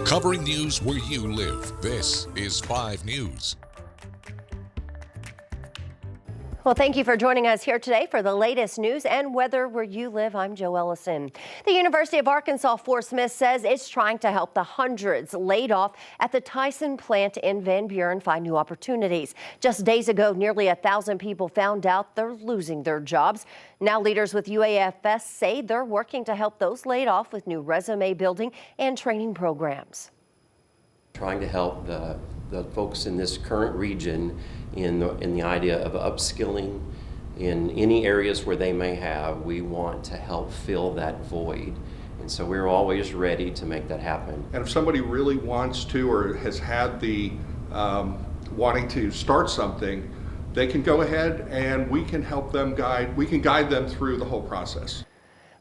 Covering news where you live. This is 5 News. Well, thank you for joining us here today for the latest news and weather where you live. I'm Jo Ellison. The University of Arkansas Fort Smith says it's trying to help the hundreds laid off at the Tyson plant in Van Buren find new opportunities. Just days ago, nearly 1,000 people found out they're losing their jobs. Now leaders with UAFS say they're working to help those laid off with new resume building and training programs. Trying to help the folks in this current region in the idea of upskilling in any areas where they may have. We want to help fill that void. And so we're always ready to make that happen. And if somebody really wants to or has had the wanting to start something, they can go ahead and we can help them guide them through the whole process.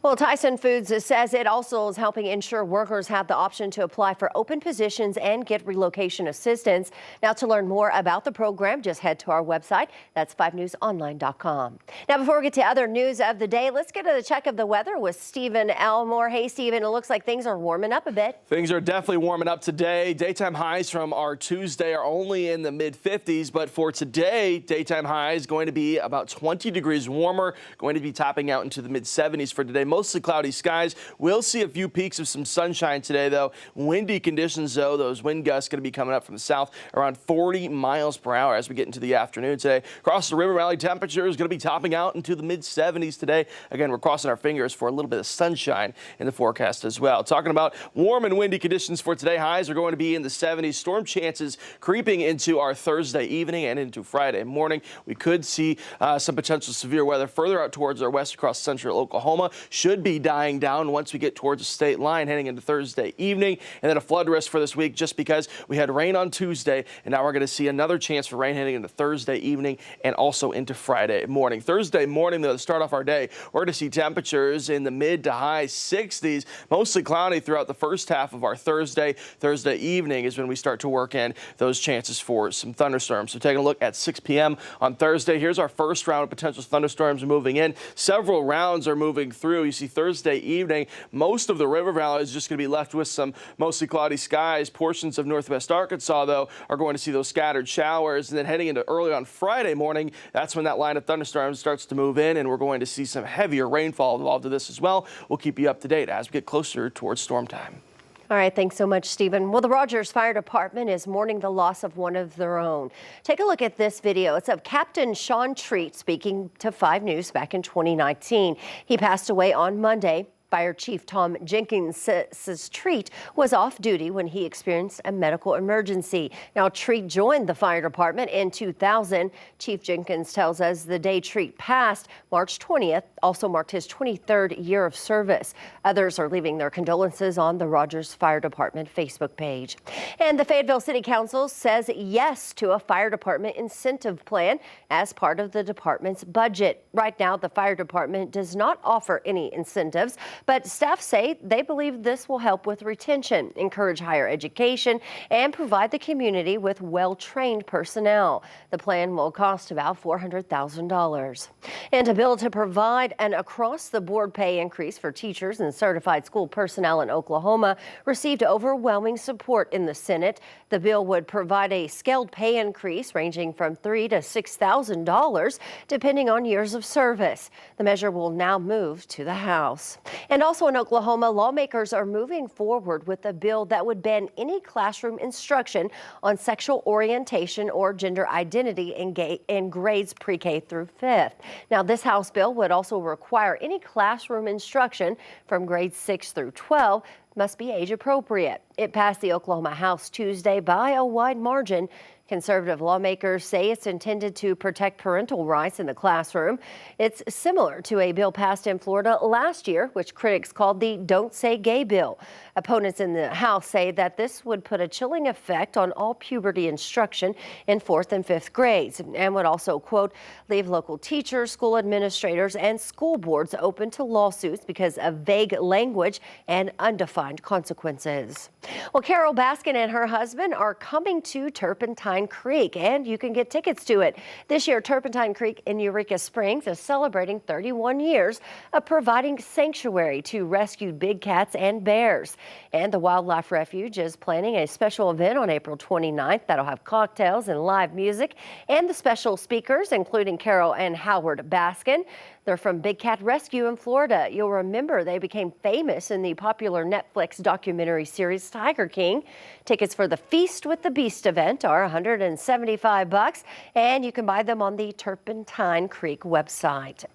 Well, Tyson Foods says it also is helping ensure workers have the option to apply for open positions and get relocation assistance. Now, to learn more about the program, just head to our website. That's 5newsonline.com. Now, before we get to other news of the day, let's get to the check of the weather with Stephen Elmore. Hey, Stephen, it looks like things are warming up a bit. Things are definitely warming up today. Daytime highs from our Tuesday are only in the mid-50s, but for today, daytime highs going to be about 20 degrees warmer, going to be topping out into the mid-70s for today. Mostly cloudy skies. We'll see a few peaks of some sunshine today, though. Windy conditions, though. Those wind gusts going to be coming up from the south around 40 miles per hour as we get into the afternoon today. Across the river valley, temperature is going to be topping out into the mid-70s today. Again, we're crossing our fingers for a little bit of sunshine in the forecast as well. Talking about warm and windy conditions for today, highs are going to be in the 70s. Storm chances creeping into our Thursday evening and into Friday morning. We could see some potential severe weather further out towards our west across central Oklahoma. Should be dying down once we get towards the state line heading into Thursday evening, and then a flood risk for this week just because we had rain on Tuesday, and now we're going to see another chance for rain heading into Thursday evening and also into Friday morning. Thursday morning, though, to start off our day, we're going to see temperatures in the mid to high 60s, mostly cloudy throughout the first half of our Thursday. Thursday evening is when we start to work in those chances for some thunderstorms. So taking a look at 6 p.m. on Thursday, here's our first round of potential thunderstorms moving in. Several rounds are moving through. You see Thursday evening, most of the river valley is just going to be left with some mostly cloudy skies. Portions of northwest Arkansas, though, are going to see those scattered showers. And then heading into early on Friday morning, that's when that line of thunderstorms starts to move in, and we're going to see some heavier rainfall involved in this as well. We'll keep you up to date as we get closer towards storm time. All right, thanks so much, Stephen. Well, the Rogers Fire Department is mourning the loss of one of their own. Take a look at this video. It's of Captain Sean Treat speaking to 5 News back in 2019. He passed away on Monday. Fire Chief Tom Jenkins says Treat was off duty when he experienced a medical emergency. Now, Treat joined the fire department in 2000. Chief Jenkins tells us the day Treat passed, March 20th, also marked his 23rd year of service. Others are leaving their condolences on the Rogers Fire Department Facebook page. And the Fayetteville City Council says yes to a fire department incentive plan as part of the department's budget. Right now, the fire department does not offer any incentives, but staff say they believe this will help with retention, encourage higher education, and provide the community with well-trained personnel. The plan will cost about $400,000. And a bill to provide an across-the-board pay increase for teachers and certified school personnel in Oklahoma received overwhelming support in the Senate. The bill would provide a scaled pay increase ranging from $3,000 to $6,000, depending on years of service. The measure will now move to the House. And also in Oklahoma, lawmakers are moving forward with a bill that would ban any classroom instruction on sexual orientation or gender identity in grades pre-K through 5th. Now, this House bill would also require any classroom instruction from grades 6 through 12 must be age appropriate. It passed the Oklahoma House Tuesday by a wide margin. Conservative lawmakers say it's intended to protect parental rights in the classroom. It's similar to a bill passed in Florida last year, which critics called the Don't Say Gay bill. Opponents in the House say that this would put a chilling effect on all puberty instruction in 4th and 5th grades and would also, quote, leave local teachers, school administrators, and school boards open to lawsuits because of vague language and undefined consequences. Well, Carol Baskin and her husband are coming to Turpentine Creek, and you can get tickets to it. This year, Turpentine Creek in Eureka Springs is celebrating 31 years of providing sanctuary to rescued big cats and bears. And the Wildlife Refuge is planning a special event on April 29th that'll have cocktails and live music. And the special speakers, including Carol and Howard Baskin. They're from Big Cat Rescue in Florida. You'll remember they became famous in the popular Netflix documentary series Tiger King. Tickets for the Feast with the Beast event are $175, and you can buy them on the Turpentine Creek website.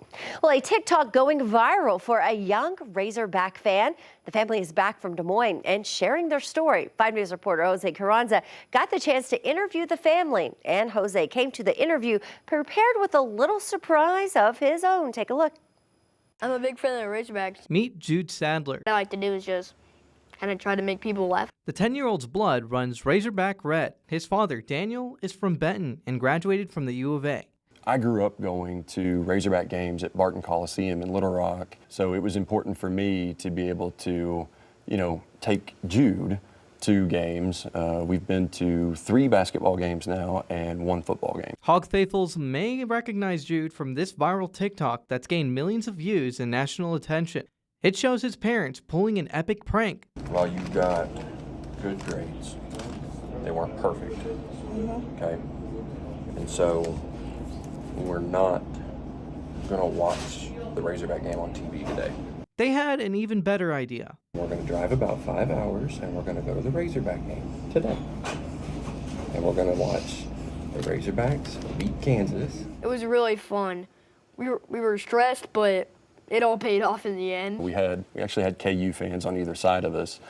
Well, a TikTok going viral for a young Razorback fan. The family is back from Des Moines and sharing their story. 5 News reporter Jose Carranza got the chance to interview the family, and Jose came to the interview prepared with a little surprise of his own. Take a look. I'm a big fan of Razorbacks. Meet Jude Sandler. What I like to do is just kind of try to make people laugh. The 10-year-old's blood runs Razorback red. His father, Daniel, is from Benton and graduated from the U of A. I grew up going to Razorback games at Barton Coliseum in Little Rock, so it was important for me to be able to, take Jude to games. We've been to 3 basketball games now and 1 football game. Hog faithfuls may recognize Jude from this viral TikTok that's gained millions of views and national attention. It shows his parents pulling an epic prank. While you got good grades, they weren't perfect, okay? And so we're not going to watch the Razorback game on TV today. They had an even better idea. We're going to drive about 5 hours and we're going to go to the Razorback game today. And we're going to watch the Razorbacks beat Kansas. It was really fun. We were stressed, but it all paid off in the end. We actually had KU fans on either side of us.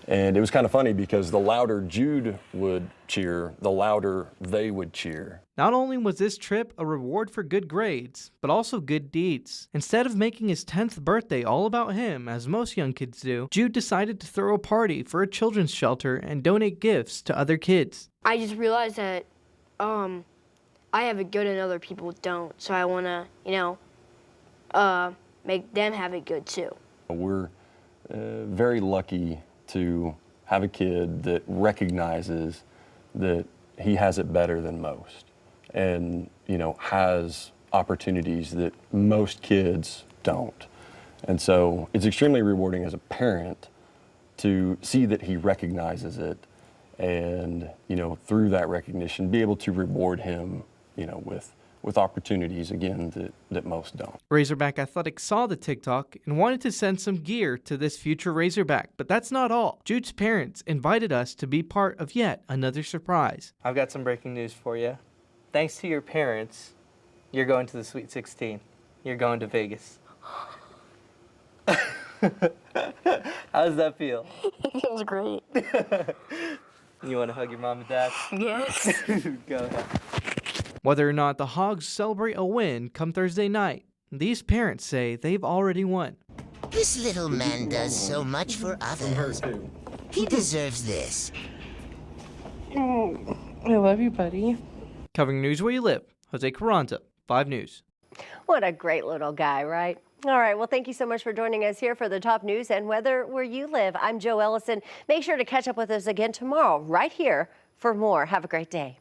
And it was kind of funny because the louder Jude would cheer, the louder they would cheer. Not only was this trip a reward for good grades, but also good deeds. Instead of making his 10th birthday all about him, as most young kids do, Jude decided to throw a party for a children's shelter and donate gifts to other kids. I just realized that I have it good and other people don't. So I want to, make them have it good too. We're very lucky to have a kid that recognizes that he has it better than most and, has opportunities that most kids don't. And so it's extremely rewarding as a parent to see that he recognizes it and, through that recognition, be able to reward him, with opportunities, again, that most don't. Razorback Athletics saw the TikTok and wanted to send some gear to this future Razorback, but that's not all. Jude's parents invited us to be part of yet another surprise. I've got some breaking news for you. Thanks to your parents, you're going to the Sweet 16. You're going to Vegas. How does that feel? It feels great. You want to hug your mom and dad? Yes. Go ahead. Whether or not the Hogs celebrate a win come Thursday night, these parents say they've already won. This little man does so much for others. He deserves this. I love you, buddy. Covering news where you live, Jose Carranza, 5 News. What a great little guy, right? All right, well, thank you so much for joining us here for the top news and weather where you live. I'm Joe Ellison. Make sure to catch up with us again tomorrow right here for more. Have a great day.